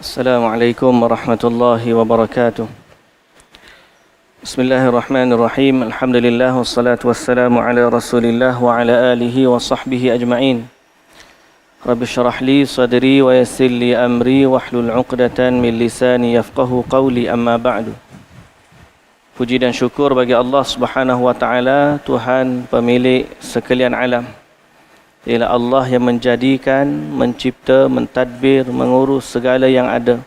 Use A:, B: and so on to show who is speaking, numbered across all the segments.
A: Assalamualaikum warahmatullahi wabarakatuh. Bismillahirrahmanirrahim. Alhamdulillah wassalatu wassalamu ala Rasulillah wa ala alihi wa sahbihi ajma'in. Rabbi syrah li sadri wa yassir li amri wahlul 'uqdatan min lisani yafqahu qawli, amma ba'du. Puji dan syukur bagi Allah Subhanahu wa taala, Tuhan pemilik sekalian alam. Ialah Allah yang menjadikan, mencipta, mentadbir, mengurus segala yang ada.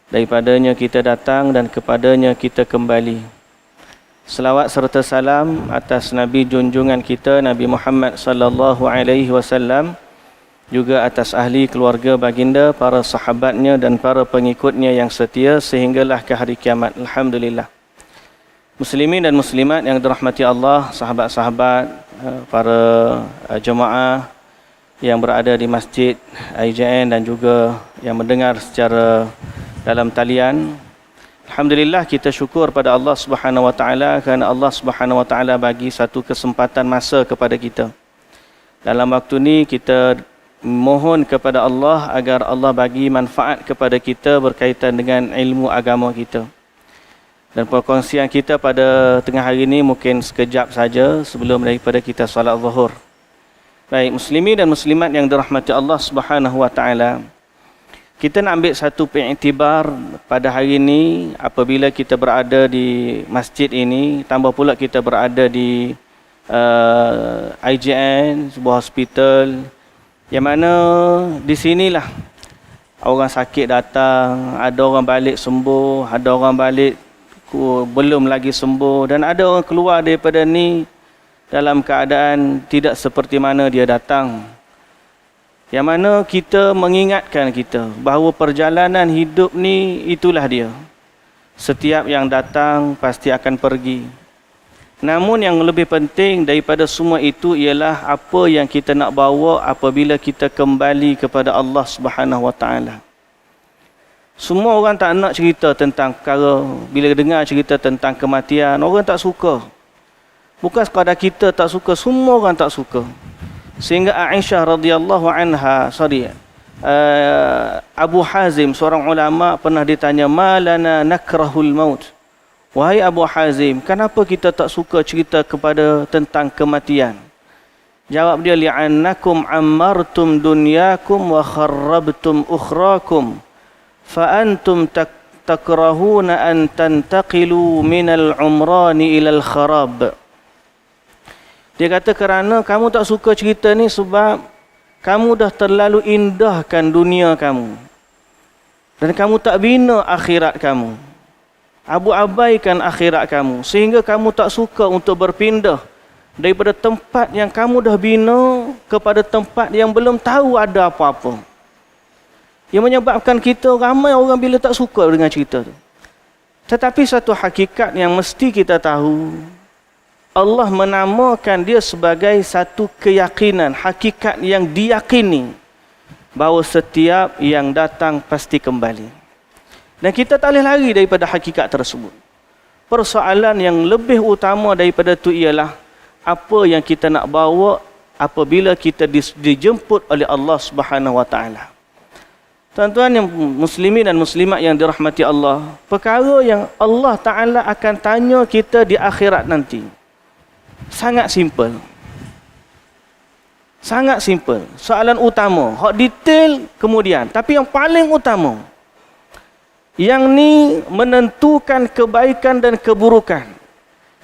A: Daripadanya kita datang dan kepadanya kita kembali. Selawat serta salam atas Nabi junjungan kita, Nabi Muhammad sallallahu alaihi wasallam, juga atas ahli keluarga baginda, para sahabatnya dan para pengikutnya yang setia sehinggalah ke hari kiamat. Alhamdulillah. Muslimin dan muslimat yang dirahmati Allah, sahabat-sahabat, para jemaah yang berada di Masjid IJN dan juga yang mendengar secara dalam talian. Alhamdulillah, kita syukur pada Allah Subhanahu wa taala kerana Allah Subhanahu wa taala bagi satu kesempatan masa kepada kita. Dalam waktu ini kita mohon kepada Allah agar Allah bagi manfaat kepada kita berkaitan dengan ilmu agama kita. Dan perkongsian kita pada tengah hari ini mungkin sekejap saja sebelum daripada kita solat zuhur. Baik, muslimin dan muslimat yang dirahmati Allah Subhanahu wa taala. Kita nak ambil satu pengiktibar pada hari ini apabila kita berada di masjid ini, tambah pula kita berada di IJN, sebuah hospital yang mana di sinilah orang sakit datang, ada orang balik sembuh, ada orang balik belum lagi sembuh, dan ada orang keluar daripada ni dalam keadaan tidak seperti mana dia datang. Yang mana kita mengingatkan kita bahawa perjalanan hidup ni itulah dia. Setiap yang datang pasti akan pergi. Namun yang lebih penting daripada semua itu ialah apa yang kita nak bawa apabila kita kembali kepada Allah Subhanahu wa taala. Semua orang tak nak cerita tentang perkara, bila dengar cerita tentang kematian, orang tak suka. Bukan sekadar kita tak suka, semua orang tak suka. Sehingga Aisyah radhiyallahu anha, Abu Hazim, seorang ulama, pernah ditanya, "Malana nakrahul maut?" Wahai Abu Hazim, kenapa kita tak suka cerita kepada tentang kematian? Jawab dia, "Li'annakum ammartum dunyakum wa kharrabtum ukhrakum. فأنتم تكرهون أن تنتقلوا من العمران إلى الخراب." Dia kata kerana kamu tak suka cerita ni sebab kamu dah terlalu indahkan dunia kamu dan kamu tak bina akhirat kamu, abaikan akhirat kamu, sehingga kamu tak suka untuk berpindah daripada tempat yang kamu dah bina kepada tempat yang belum tahu ada apa-apa. Yang menyebabkan kita ramai orang bila tak suka dengan cerita tu. Tetapi satu hakikat yang mesti kita tahu, Allah menamakan dia sebagai satu keyakinan, hakikat yang diyakini bahawa setiap yang datang pasti kembali. Dan kita tak boleh lari daripada hakikat tersebut. Persoalan yang lebih utama daripada itu ialah apa yang kita nak bawa apabila kita dijemput oleh Allah Subhanahu wa taala. Tuan-tuan yang muslimin dan muslimat yang dirahmati Allah, perkara yang Allah Ta'ala akan tanya kita di akhirat nanti sangat simple. Sangat simple. Soalan utama, hak detail kemudian, tapi yang paling utama, yang ni menentukan kebaikan dan keburukan,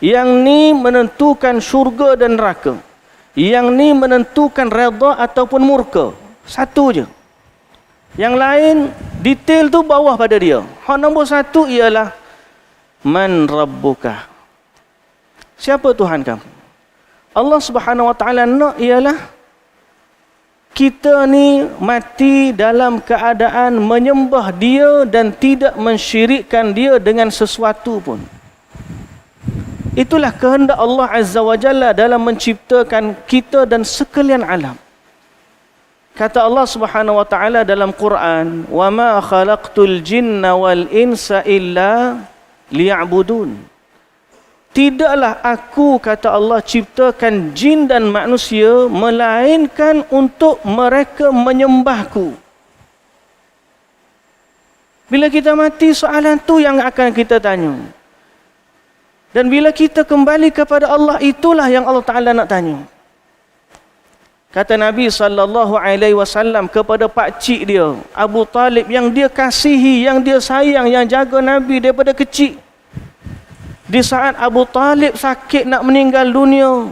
A: yang ni menentukan syurga dan neraka, yang ni menentukan redha ataupun murka. Satu je. Yang lain, detail tu bawah pada dia. Hak nombor satu ialah man rabbuka. Siapa Tuhan kamu? Allah Subhanahu wa taala nak ialah kita ni mati dalam keadaan menyembah dia dan tidak mensyirikkan dia dengan sesuatu pun. Itulah kehendak Allah Azza wa Jalla dalam menciptakan kita dan sekalian alam. Kata Allah Subhanahu wa taala dalam Quran, "Wa ma khalaqtul jinna wal insa illa liya'budun." Tidaklah aku, kata Allah, ciptakan jin dan manusia melainkan untuk mereka menyembahku. Bila kita mati, soalan tu yang akan kita tanya. Dan bila kita kembali kepada Allah, itulah yang Allah Ta'ala nak tanya. Kata Nabi SAW kepada pakcik dia, Abu Talib, yang dia kasihi, yang dia sayang, yang jaga Nabi daripada kecil. Di saat Abu Talib sakit nak meninggal dunia,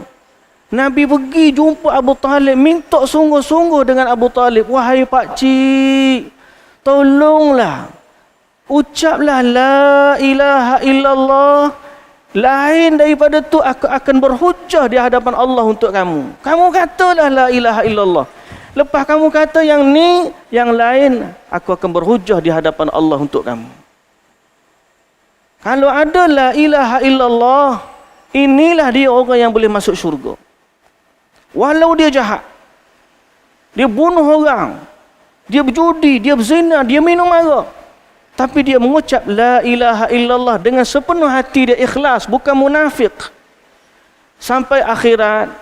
A: Nabi pergi jumpa Abu Talib, minta sungguh-sungguh dengan Abu Talib, wahai pakcik, tolonglah, ucaplah la ilaha illallah. Lain daripada tu aku akan berhujjah di hadapan Allah untuk kamu. Kamu katalah la ilaha illallah. Lepas kamu kata yang ni, yang lain, aku akan berhujjah di hadapan Allah untuk kamu. Kalau ada la ilaha illallah, inilah dia orang yang boleh masuk syurga. Walau dia jahat, dia bunuh orang, dia berjudi, dia berzina, dia minum arak, tapi dia mengucap la ilaha illallah dengan sepenuh hati, dia ikhlas, bukan munafik. Sampai akhirat,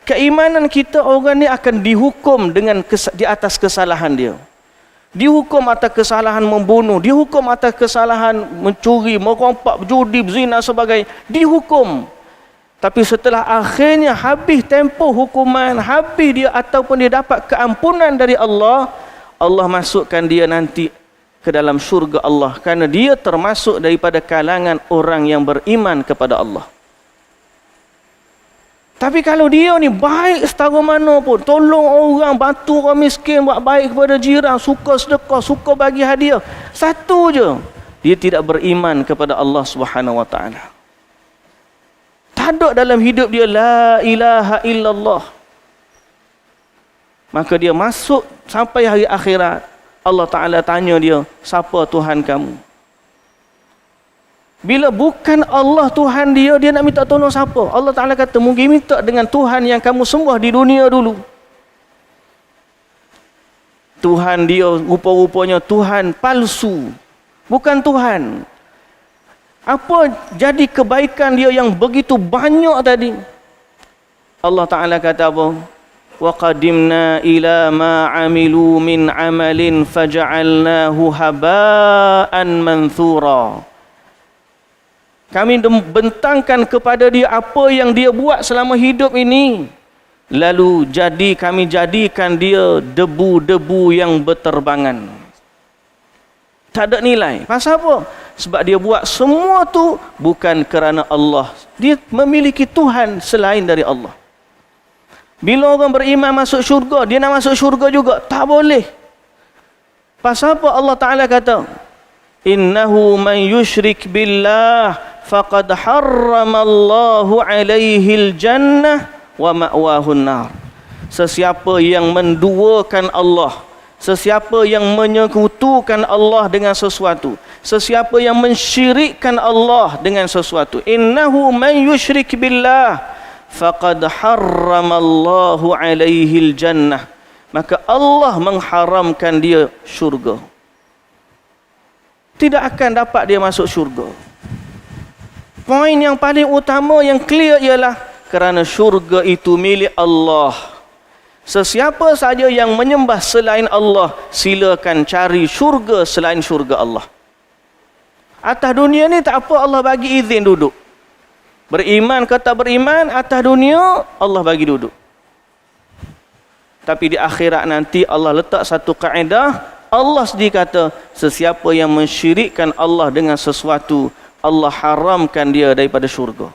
A: keimanan kita orang ni akan dihukum dengan di atas kesalahan dia. Dihukum atas kesalahan membunuh, dihukum atas kesalahan mencuri, merompak, berjudi, berzina sebagainya. Dihukum. Tapi setelah akhirnya habis tempoh hukuman, habis dia ataupun dia dapat keampunan dari Allah, Allah masukkan dia nanti ke dalam syurga Allah, kerana dia termasuk daripada kalangan orang yang beriman kepada Allah. Tapi kalau dia ni baik setara mana pun, tolong orang, bantu orang miskin, buat baik kepada jiran, suka sedekah, suka bagi hadiah, satu je, dia tidak beriman kepada Allah Subhanahu Wa Taala. Tak ada dalam hidup dia la ilaha illallah. Maka dia masuk sampai hari akhirat, Allah Ta'ala tanya dia, siapa Tuhan kamu? Bila bukan Allah Tuhan dia, dia nak minta tolong siapa? Allah Ta'ala kata, mungkin minta dengan Tuhan yang kamu sembah di dunia dulu. Tuhan dia rupa-rupanya Tuhan palsu, bukan Tuhan. Apa jadi kebaikan dia yang begitu banyak tadi? Allah Ta'ala kata apa? Wa qadimna ila ma amilu min amalin faja'alnahu haba'an manthura. Kami bentangkan kepada dia apa yang dia buat selama hidup ini, lalu kami jadikan dia debu-debu yang berterbangan. Tak ada nilai. Pasal apa? Sebab dia buat semua tu bukan kerana Allah. Dia memiliki Tuhan selain dari Allah. Bila orang beriman masuk syurga, dia nak masuk syurga juga, tak boleh. Pasal apa Allah Ta'ala kata, innahu man yushrik billah faqad harramallahu alaihil jannah wa ma'wahun nar. Sesiapa yang menduakan Allah, sesiapa yang menyekutukan Allah dengan sesuatu, sesiapa yang mensyirikkan Allah dengan sesuatu, innahu man yushrik billah faqad harramallahu alaihil jannah, maka Allah mengharamkan dia syurga. Tidak akan dapat dia masuk syurga. Poin yang paling utama yang clear ialah kerana syurga itu milik Allah. Sesiapa saja yang menyembah selain Allah, silakan cari syurga selain syurga Allah. Atas dunia ni tak apa, Allah bagi izin duduk. Beriman ke tak beriman, atas dunia Allah bagi duduk. Tapi di akhirat nanti Allah letak satu kaedah. Allah sendiri kata, sesiapa yang mensyirikkan Allah dengan sesuatu, Allah haramkan dia daripada syurga.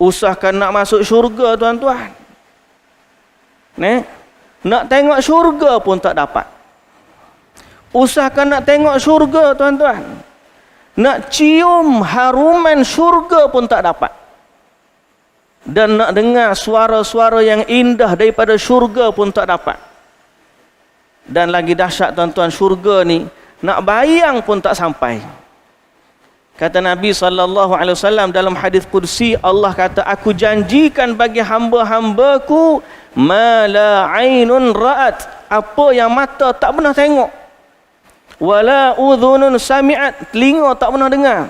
A: Usahakan nak masuk syurga, tuan-tuan. Nak tengok syurga pun tak dapat. Usahakan nak tengok syurga, tuan-tuan. Nak cium haruman syurga pun tak dapat. Dan nak dengar suara-suara yang indah daripada syurga pun tak dapat. Dan lagi dahsyat, tuan-tuan, syurga ni nak bayang pun tak sampai. Kata Nabi SAW dalam hadis qudsi, Allah kata, aku janjikan bagi hamba-hambaku ma la ainun ra'at, apa yang mata tak pernah tengok, wala udhunun sami'at, telinga tak pernah dengar,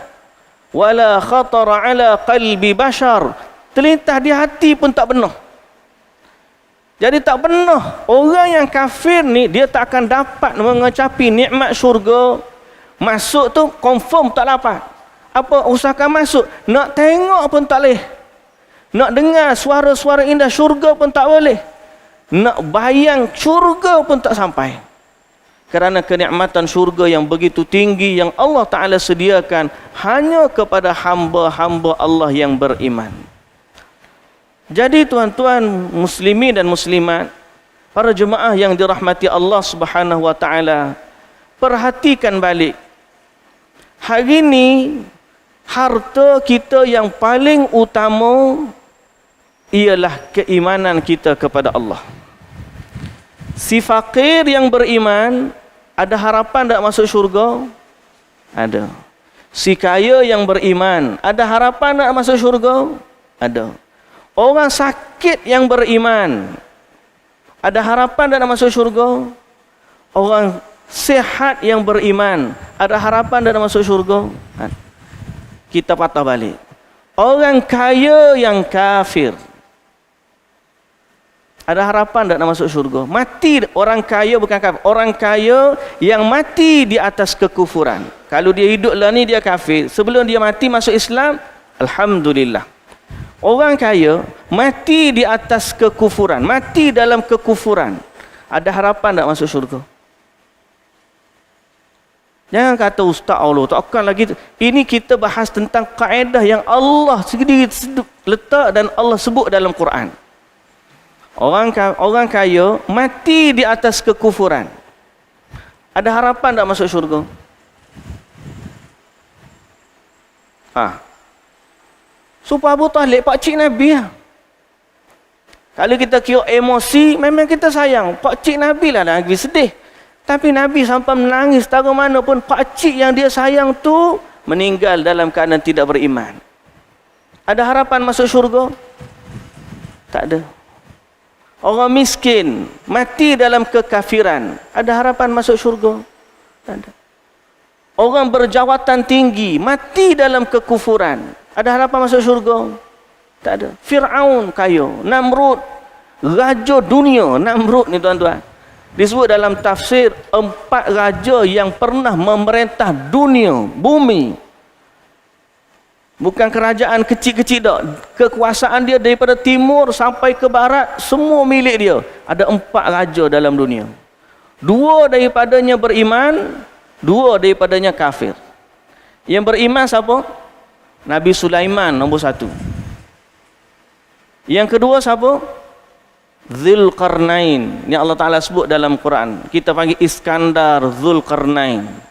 A: wala khatara ala qalbi bashar, terlintas di hati pun tak pernah. Jadi tak pernah orang yang kafir ni dia tak akan dapat mengecapi nikmat syurga. Masuk tu confirm tak dapat. Apa usahakan masuk, nak tengok pun tak boleh. Nak dengar suara-suara indah syurga pun tak boleh. Nak bayang syurga pun tak sampai. Kerana kenikmatan syurga yang begitu tinggi yang Allah Ta'ala sediakan hanya kepada hamba-hamba Allah yang beriman. Jadi tuan-tuan muslimin dan muslimat, para jemaah yang dirahmati Allah Subhanahu wa Ta'ala, perhatikan balik. Hari ini harta kita yang paling utama ialah keimanan kita kepada Allah. Si fakir yang beriman ada harapan tak masuk syurga? Ada. Si kaya yang beriman ada harapan tak masuk syurga? Ada. Orang sakit yang beriman ada harapan tak masuk syurga? Orang sihat yang beriman ada harapan tak masuk syurga? Kita patah balik. Orang kaya yang kafir ada harapan tak nak masuk syurga? Mati orang kaya bukan kafir. Orang kaya yang mati di atas kekufuran. Kalau dia hidup lah ni dia kafir. Sebelum dia mati masuk Islam, alhamdulillah. Orang kaya mati di atas kekufuran, mati dalam kekufuran. Ada harapan tak masuk syurga? Jangan kata ustaz Allah, takkan lagi. Ini kita bahas tentang kaedah yang Allah sendiri letak dan Allah sebut dalam Quran. Orang kaya mati di atas kekufuran. Ada harapan tak masuk syurga? Supaya Abu Talib pakcik Nabi lah. Kalau kita kira emosi, memang kita sayang. Pakcik Nabi lah Nabi sedih. Tapi Nabi sampai menangis. Tahu mana pun pakcik yang dia sayang tu meninggal dalam keadaan tidak beriman. Ada harapan masuk syurga? Tak ada. Orang miskin mati dalam kekafiran, ada harapan masuk syurga? Tak ada. Orang berjawatan tinggi mati dalam kekufuran, ada harapan masuk syurga? Tak ada. Fir'aun kaya, Namrud raja dunia. Namrud ni tuan-tuan disebut dalam tafsir 4 raja yang pernah memerintah dunia, bumi. Bukan kerajaan kecil-kecil tak. Kekuasaan dia daripada timur sampai ke barat, semua milik dia. Ada 4 raja dalam dunia. 2 daripadanya beriman, 2 daripadanya kafir. Yang beriman siapa? Nabi Sulaiman nombor 1. Yang kedua siapa? Zulkarnain. Ini Allah Ta'ala sebut dalam Quran. Kita panggil Iskandar Zulkarnain.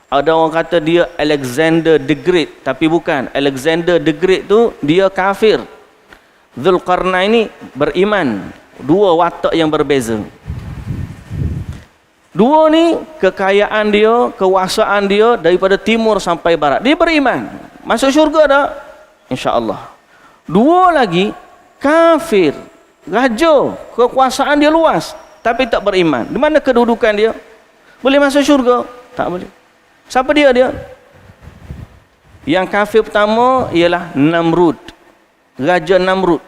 A: Ada orang kata dia Alexander the Great, tapi bukan. Alexander the Great tu dia kafir. Zulkarnain ini beriman. 2 watak yang berbeza. 2 ni kekayaan dia, kekuasaan dia daripada timur sampai barat. Dia beriman. Masuk syurga tak? InsyaAllah. 2 lagi kafir. Raja, kekuasaan dia luas, tapi tak beriman. Di mana kedudukan dia? Boleh masuk syurga? Tak boleh. Siapa dia? Yang kafir pertama ialah Namrud. Raja Namrud.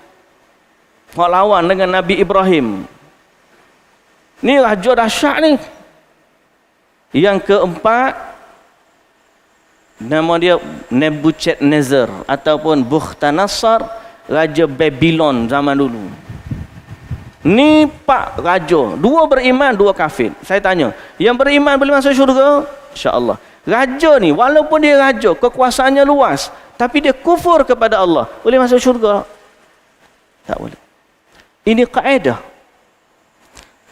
A: Hak lawan dengan Nabi Ibrahim. Ni raja dahsyat ni. Yang keempat, nama dia Nebuchadnezzar ataupun Bukhtanasar, raja Babylon zaman dulu. Ni 4 raja. 2 beriman, 2 kafir. Saya tanya, yang beriman boleh masuk syurga? InsyaAllah. Raja ni walaupun dia raja, kekuasaannya luas, tapi dia kufur kepada Allah, boleh masuk syurga? Tak boleh. Ini kaedah.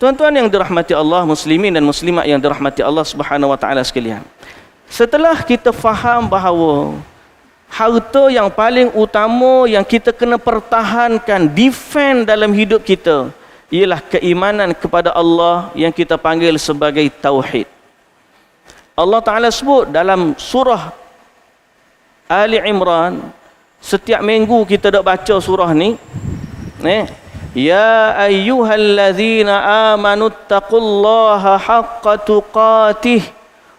A: Tuan-tuan yang dirahmati Allah, muslimin dan muslimat yang dirahmati Allah Subhanahu wa Ta'ala sekalian, setelah kita faham bahawa harta yang paling utama yang kita kena pertahankan, defend dalam hidup kita, ialah keimanan kepada Allah yang kita panggil sebagai tauhid. Allah Ta'ala sebut dalam surah Ali Imran, setiap minggu kita dak baca surah ni, ya ayyuhallazina amanu taqullaha haqqa tuqatih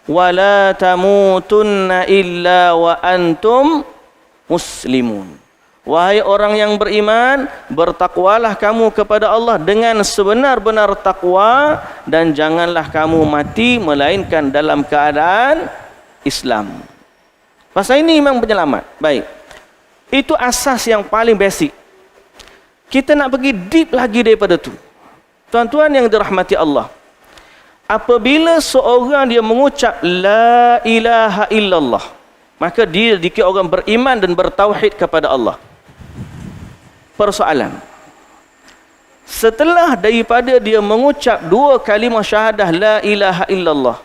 A: wa la tamutunna illa wa antum muslimun. Wahai orang yang beriman, bertakwalah kamu kepada Allah dengan sebenar-benar takwa, dan janganlah kamu mati melainkan dalam keadaan Islam. Pasal ini memang penyelamat. Baik. Itu asas yang paling basic. Kita nak pergi deep lagi daripada tu. Tuan-tuan yang dirahmati Allah, apabila seorang dia mengucap la ilaha illallah, maka dia dikira orang beriman dan bertauhid kepada Allah. Persoalan, setelah daripada dia mengucap dua kalimah syahadah la ilaha illallah,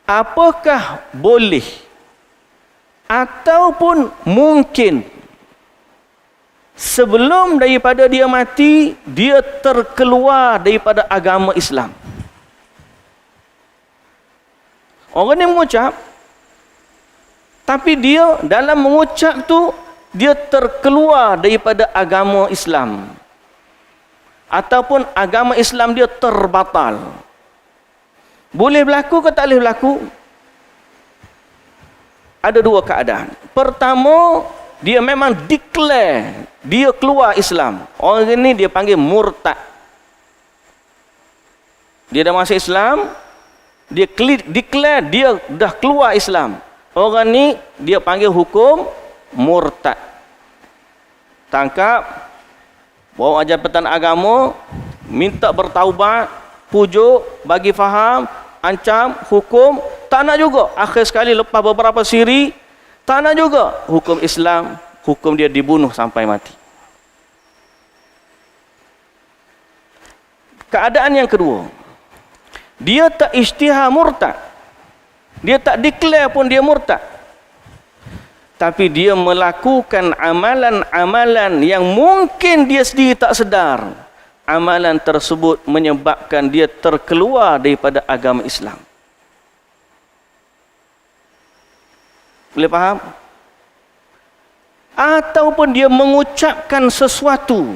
A: apakah boleh ataupun mungkin sebelum daripada dia mati dia terkeluar daripada agama Islam? Orang ni mengucap, tapi dia dalam mengucap tu dia terkeluar daripada agama Islam, ataupun agama Islam dia terbatal. Boleh berlaku ke tak boleh berlaku? Ada dua keadaan. Pertama, dia memang declare dia keluar Islam. Orang ini dia panggil murtad. Dia dah masuk Islam, dia declare dia dah keluar Islam. Orang ni dia panggil hukum murtad. Tangkap, bawa jabatan agama, minta bertaubat, pujuk, bagi faham, ancam, hukum, tak nak juga. Akhir sekali lepas beberapa siri, tak nak juga. Hukum Islam, hukum dia dibunuh sampai mati. Keadaan yang kedua, dia tak isytihar murtad. Dia tak declare pun dia murtad, tapi dia melakukan amalan-amalan yang mungkin dia sendiri tak sedar. Amalan tersebut menyebabkan dia terkeluar daripada agama Islam. Boleh faham? Ataupun dia mengucapkan sesuatu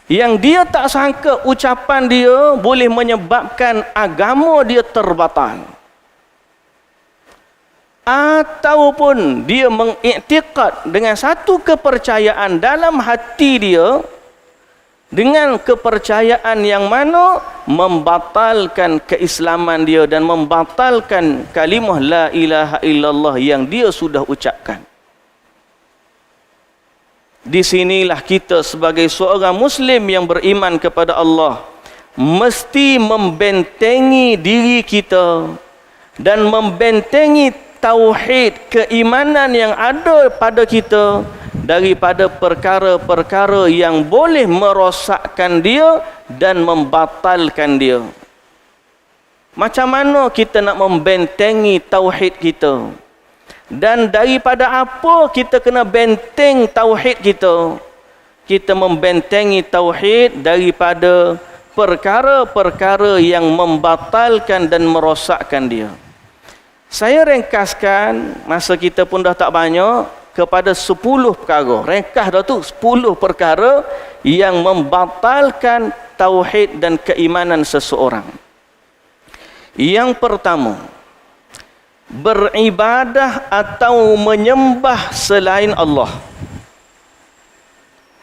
A: yang dia tak sangka ucapan dia boleh menyebabkan agama dia terbatal. Ataupun dia mengiktikad dengan satu kepercayaan dalam hati dia, dengan kepercayaan yang mana membatalkan keislaman dia dan membatalkan kalimah la ilaha illallah yang dia sudah ucapkan. Di sinilah kita sebagai seorang Muslim yang beriman kepada Allah mesti membentengi diri kita dan membentengi tauhid, keimanan yang ada pada kita daripada perkara-perkara yang boleh merosakkan dia dan membatalkan dia. Macam mana kita nak membentengi tauhid kita? Dan daripada apa kita kena benteng tauhid kita? Kita membentengi tauhid daripada perkara-perkara yang membatalkan dan merosakkan dia. Saya ringkaskan, masa kita pun dah tak banyak, kepada 10 perkara. Ringkas dah tu 10 perkara yang membatalkan tauhid dan keimanan seseorang. Yang pertama, beribadah atau menyembah selain Allah.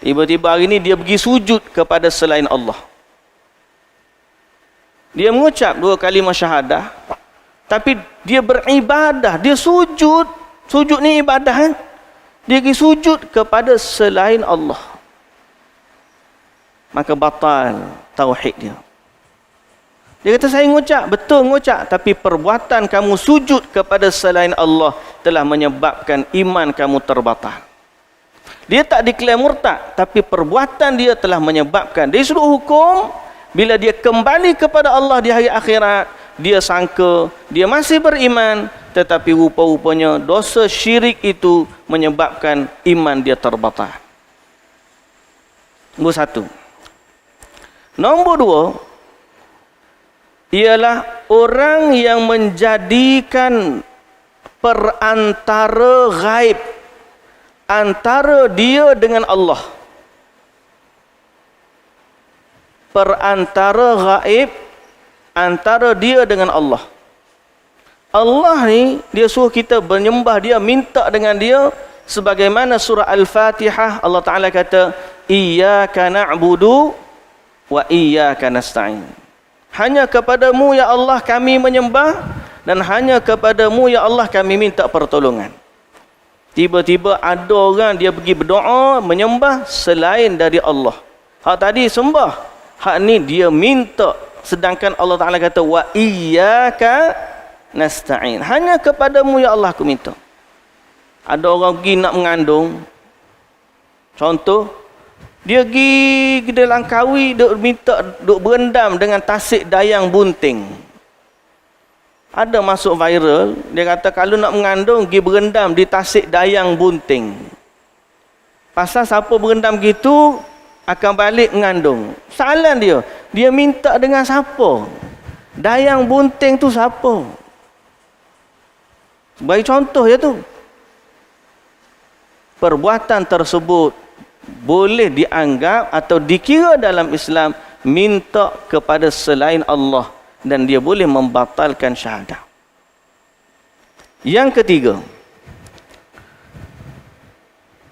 A: Tiba-tiba hari ni dia pergi sujud kepada selain Allah. Dia mengucap 2 kalimah syahadah, tapi dia beribadah, dia sujud. Sujud ni ibadah kan? Dia pergi sujud kepada selain Allah, maka batal tauhid dia. Dia kata saya ngucap, betul ngucap, tapi perbuatan kamu sujud kepada selain Allah telah menyebabkan iman kamu terbatal. Dia tak declare murtad, tapi perbuatan dia telah menyebabkan. Dari sudut hukum, bila dia kembali kepada Allah di hari akhirat, dia sangka dia masih beriman, tetapi rupa-rupanya dosa syirik itu menyebabkan iman dia terbatal. Nombor 1. Nombor 2 ialah orang yang menjadikan perantara ghaib antara dia dengan Allah. Perantara ghaib antara dia dengan Allah. Allah ni dia suruh kita menyembah dia, minta dengan dia, sebagaimana surah Al-Fatihah Allah Ta'ala kata, iyyaka na'budu wa iyyaka nasta'in. Hanya kepadamu ya Allah kami menyembah, dan hanya kepadamu ya Allah kami minta pertolongan. Tiba-tiba ada orang dia pergi berdoa menyembah selain dari Allah. Hak tadi sembah, hak ni dia minta, sedangkan Allah Ta'ala kata wa iyyaka nasta'in. Hanya kepadamu ya Allah aku minta. Ada orang pergi nak mengandung, contoh, dia pergi ke dalam kawi, duk minta, duk berendam dengan tasik dayang bunting. Ada masuk viral, dia kata kalau nak mengandung, pergi berendam di tasik dayang bunting. Pasal siapa berendam gitu, akan balik mengandung. Soalan dia minta dengan siapa? Dayang bunting tu siapa? Bagi contoh je tu. Perbuatan tersebut boleh dianggap atau dikira dalam Islam minta kepada selain Allah, dan dia boleh membatalkan syahadah. Yang ketiga,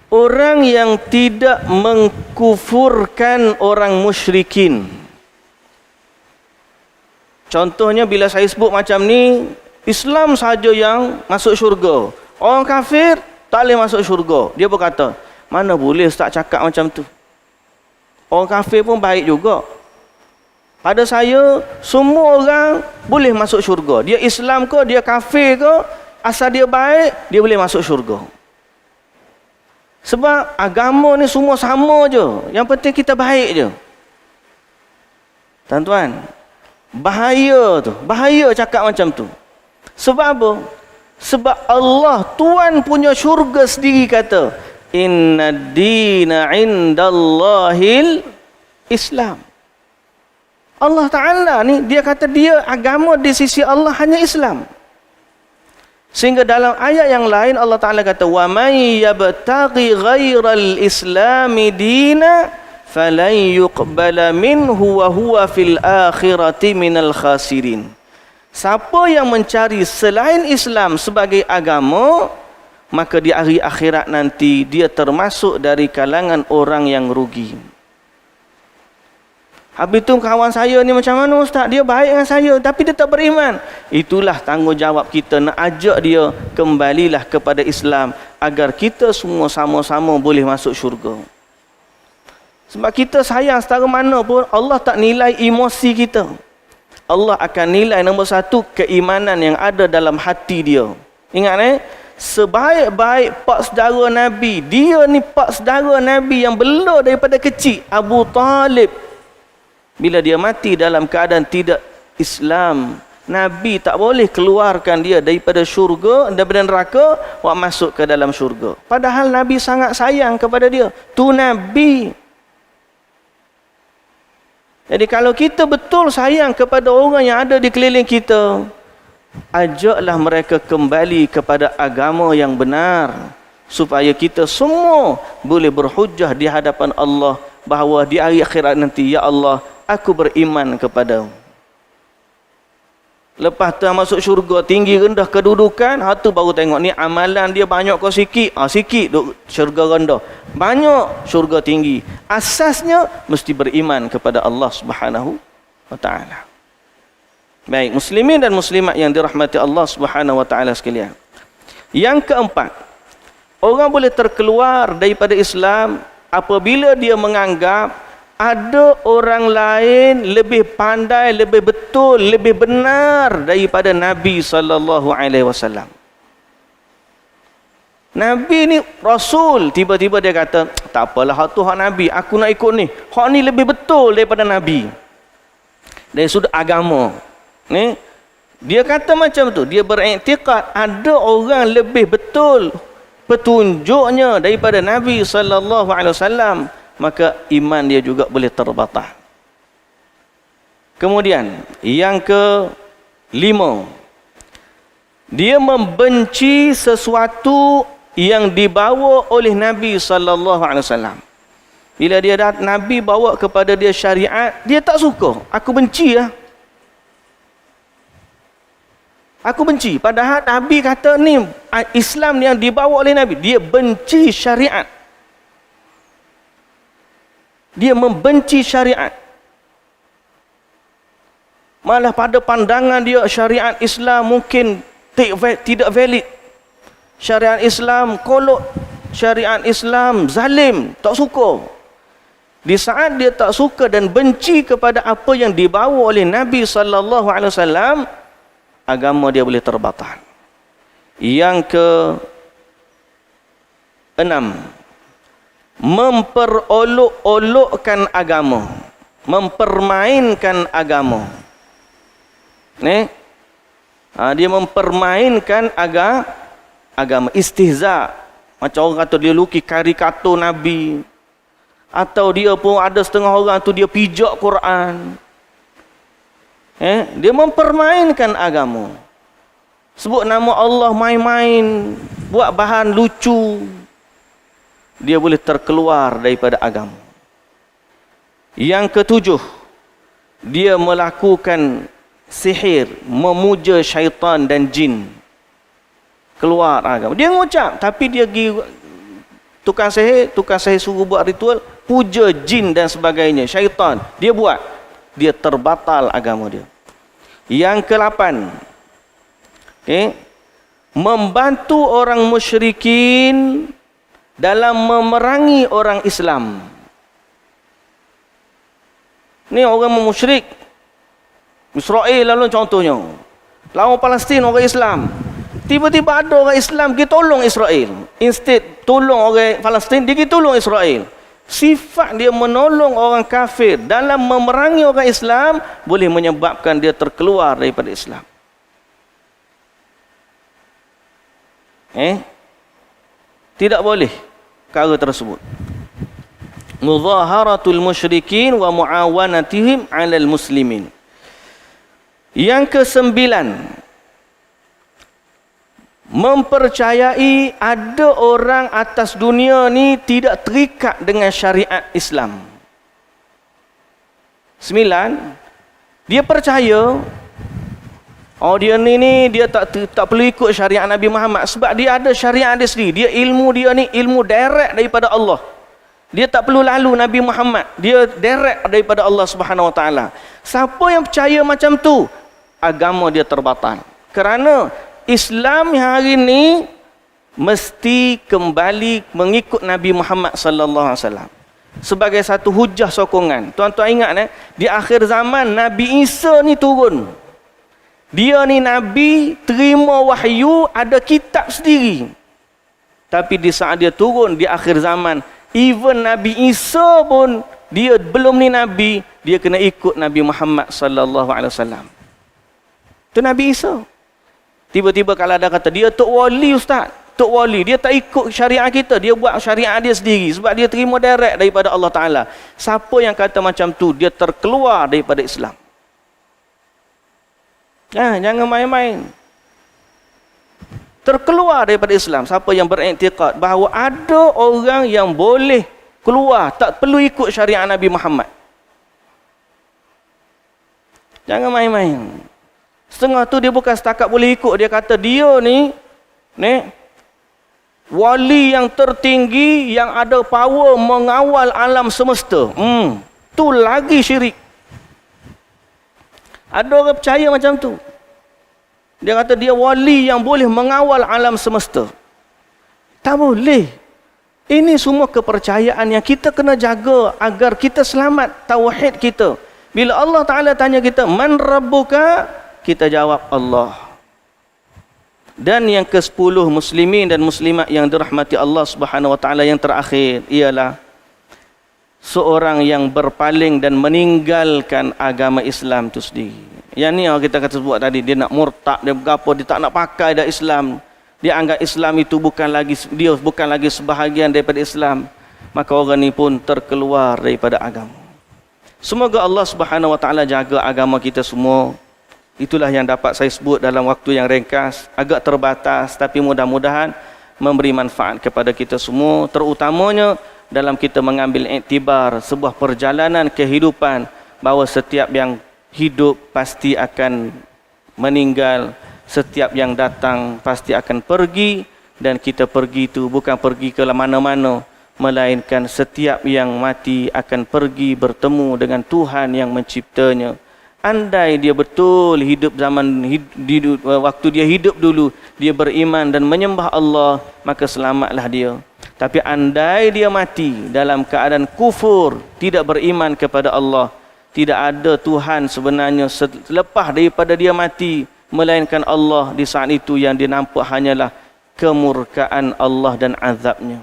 A: orang yang tidak mengkufurkan orang musyrikin. Contohnya bila saya sebut macam ni, Islam saja yang masuk syurga, orang kafir tak boleh masuk syurga. Dia berkata, mana boleh Ustaz cakap macam tu? Orang kafir pun baik juga. Pada saya, semua orang boleh masuk syurga. Dia Islam ke, dia kafir ke, asal dia baik, dia boleh masuk syurga. Sebab agama ni semua sama je. Yang penting kita baik je. Tuan-tuan, bahaya tu. Bahaya cakap macam tu. Sebab apa? Sebab Allah, Tuhan punya syurga sendiri kata, inna dina indallahil Islam. Allah Ta'ala ni, dia kata dia agama di sisi Allah hanya Islam. Sehingga dalam ayat yang lain Allah Ta'ala kata, wa may yabtaghi ghairal islami dina falan yuqbala minhu wa huwa fil akhirati minal khasirin. Siapa yang mencari selain Islam sebagai agama, maka di hari akhirat nanti dia termasuk dari kalangan orang yang rugi. Habis tu kawan saya ni macam mana Ustaz? Dia baik dengan saya tapi dia tak beriman. Itulah tanggungjawab kita nak ajak dia kembalilah kepada Islam agar kita semua sama-sama boleh masuk syurga. Sebab kita sayang setara mana pun, Allah tak nilai emosi kita. Allah akan nilai nombor satu keimanan yang ada dalam hati dia. Ingat sebaik-baik pak saudara Nabi, dia ni pak saudara Nabi yang bela daripada kecil, Abu Talib. Bila dia mati dalam keadaan tidak Islam, Nabi tak boleh keluarkan dia daripada syurga, daripada neraka, buat masuk ke dalam syurga. Padahal Nabi sangat sayang kepada dia. Tu Nabi. Jadi kalau kita betul sayang kepada orang yang ada di keliling kita, ajaklah mereka kembali kepada agama yang benar, supaya kita semua boleh berhujjah di hadapan Allah bahawa di hari akhirat nanti, ya Allah, aku beriman kepadamu. Lepas tu masuk syurga, tinggi rendah kedudukan, tu baru tengok ni amalan dia banyak ke sikit. Sikit duk syurga rendah, banyak syurga tinggi. Asasnya mesti beriman kepada Allah Subhanahu wa taala. Baik, muslimin dan muslimat yang dirahmati Allah Subhanahu wa taala sekalian. Yang keempat, orang boleh terkeluar daripada Islam apabila dia menganggap ada orang lain lebih pandai, lebih betul, lebih benar daripada Nabi SAW. Nabi ni Rasul, tiba-tiba dia kata, tak apalah, hak tu hak Nabi, aku nak ikut ni. Hak ni lebih betul daripada Nabi. Dari sudut agama. Ni, dia kata macam tu, dia beriktikad ada orang lebih betul petunjuknya daripada Nabi SAW. Maka iman dia juga boleh terbatas. Kemudian yang kelima, dia membenci sesuatu yang dibawa oleh Nabi SAW. Bila Nabi bawa kepada dia syariat, dia tak suka. Aku benci lah. Aku benci. Padahal Nabi kata ni Islam yang dibawa oleh Nabi. Dia benci syariat. Dia membenci syariat. Malah pada pandangan dia syariat Islam mungkin tidak valid. Syariat Islam kolot. Syariat Islam zalim. Tak suka. Di saat dia tak suka dan benci kepada apa yang dibawa oleh Nabi SAW, agama dia boleh terbatal. Yang ke-6, memperolok-olokkan agama, mempermainkan agama. Dia mempermainkan agama, istihza. Macam orang kata dia lukis karikatur Nabi, atau dia pun ada setengah orang tu dia pijak Quran. Dia mempermainkan agama. Sebut nama Allah main-main, buat bahan lucu. Dia boleh terkeluar daripada agama. Yang ke-7, dia melakukan sihir, memuja syaitan dan jin. Keluar agama. Dia ngucap, tapi dia pergi tukang sihir suruh buat ritual, puja jin dan sebagainya, syaitan. Dia buat, dia terbatal agama dia. Yang ke-8, membantu orang musyrikin dalam memerangi orang Islam. Ni orang musyrik Israel lalu contohnya, lawan Palestin orang Islam. Tiba-tiba ada orang Islam pergi tolong Israel. Instead tolong orang Palestin, dia pergi tolong Israel. Sifat dia menolong orang kafir dalam memerangi orang Islam boleh menyebabkan dia terkeluar daripada Islam. Tidak boleh perkara tersebut. Muzaharatul musyrikin wa muawanatihim 'alal muslimin. Yang ke-9, mempercayai ada orang atas dunia ni tidak terikat dengan syariat Islam. 9, dia percaya dia ni dia tak perlu ikut syariat Nabi Muhammad sebab dia ada syariat dia sendiri. Dia ni ilmu direct daripada Allah. Dia tak perlu lalu Nabi Muhammad. Dia direct daripada Allah Subhanahu Wa Taala. Siapa yang percaya macam tu, agama dia terbatal. Kerana Islam hari ni mesti kembali mengikut Nabi Muhammad sallallahu alaihi wasallam sebagai satu hujah sokongan. Tuan-tuan ingat di akhir zaman Nabi Isa ni turun. Dia ni Nabi, terima wahyu, ada kitab sendiri. Tapi di saat dia turun di akhir zaman, even Nabi Isa pun dia belum ni Nabi, dia kena ikut Nabi Muhammad sallallahu alaihi wasallam. Itu Nabi Isa. Tiba-tiba kalau ada kata dia tok wali ustaz, tok wali, dia tak ikut syariat kita, dia buat syariat dia sendiri sebab dia terima direct daripada Allah Taala. Siapa yang kata macam tu, dia terkeluar daripada Islam. Jangan main-main. Terkeluar daripada Islam siapa yang beriktikad bahawa ada orang yang boleh keluar, tak perlu ikut syariat Nabi Muhammad. Jangan main-main. Setengah tu dia bukan setakat boleh ikut, dia kata dia ni wali yang tertinggi yang ada power mengawal alam semesta. Tu lagi syirik. Ada orang percaya macam tu. Dia kata dia wali yang boleh mengawal alam semesta. Tak boleh. Ini semua kepercayaan yang kita kena jaga agar kita selamat tauhid kita. Bila Allah Ta'ala tanya kita, man rabbuka? Kita jawab Allah. Dan yang ke-10 muslimin dan muslimat yang dirahmati Allah Subhanahu Wa Ta'ala, yang terakhir ialah seorang yang berpaling dan meninggalkan agama Islam itu sendiri. Yang ni kita kata sebut tadi, dia nak murtad, dia berapa, dia tak nak pakai dah Islam. Dia anggap Islam itu bukan lagi sebahagian daripada Islam. Maka orang ni pun terkeluar daripada agama. Semoga Allah Subhanahu Wa Ta'ala jaga agama kita semua. Itulah yang dapat saya sebut dalam waktu yang ringkas, agak terbatas, tapi mudah-mudahan memberi manfaat kepada kita semua, terutamanya dalam kita mengambil iktibar sebuah perjalanan kehidupan, bahawa setiap yang hidup pasti akan meninggal. setiap yang datang pasti akan pergi, dan kita pergi itu bukan pergi ke mana-mana, melainkan setiap yang mati akan pergi bertemu dengan Tuhan yang menciptanya. Andai dia betul hidup waktu dia hidup dulu, dia beriman dan menyembah Allah, maka selamatlah dia. Tapi andai dia mati dalam keadaan kufur, tidak beriman kepada Allah, tidak ada Tuhan sebenarnya selepas daripada dia mati, melainkan Allah, di saat itu yang dia nampak hanyalah kemurkaan Allah dan azabnya.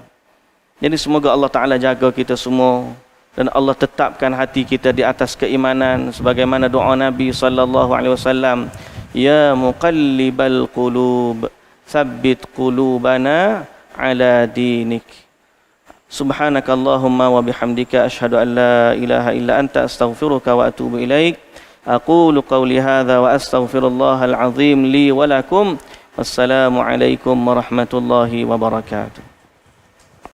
A: Jadi semoga Allah Ta'ala jaga kita semua, dan Allah tetapkan hati kita di atas keimanan sebagaimana doa Nabi sallallahu alaihi wasallam, ya muqallibal qulub tsabbit qulubana ala dinik. Subhanakallahumma wa bihamdika asyhadu an la ilaha illa anta astaghfiruka wa atubu ilaik. Aqulu qawli hadza wa astaghfirullahal azim li wa lakum. Wassalamu alaikum warahmatullahi wabarakatuh.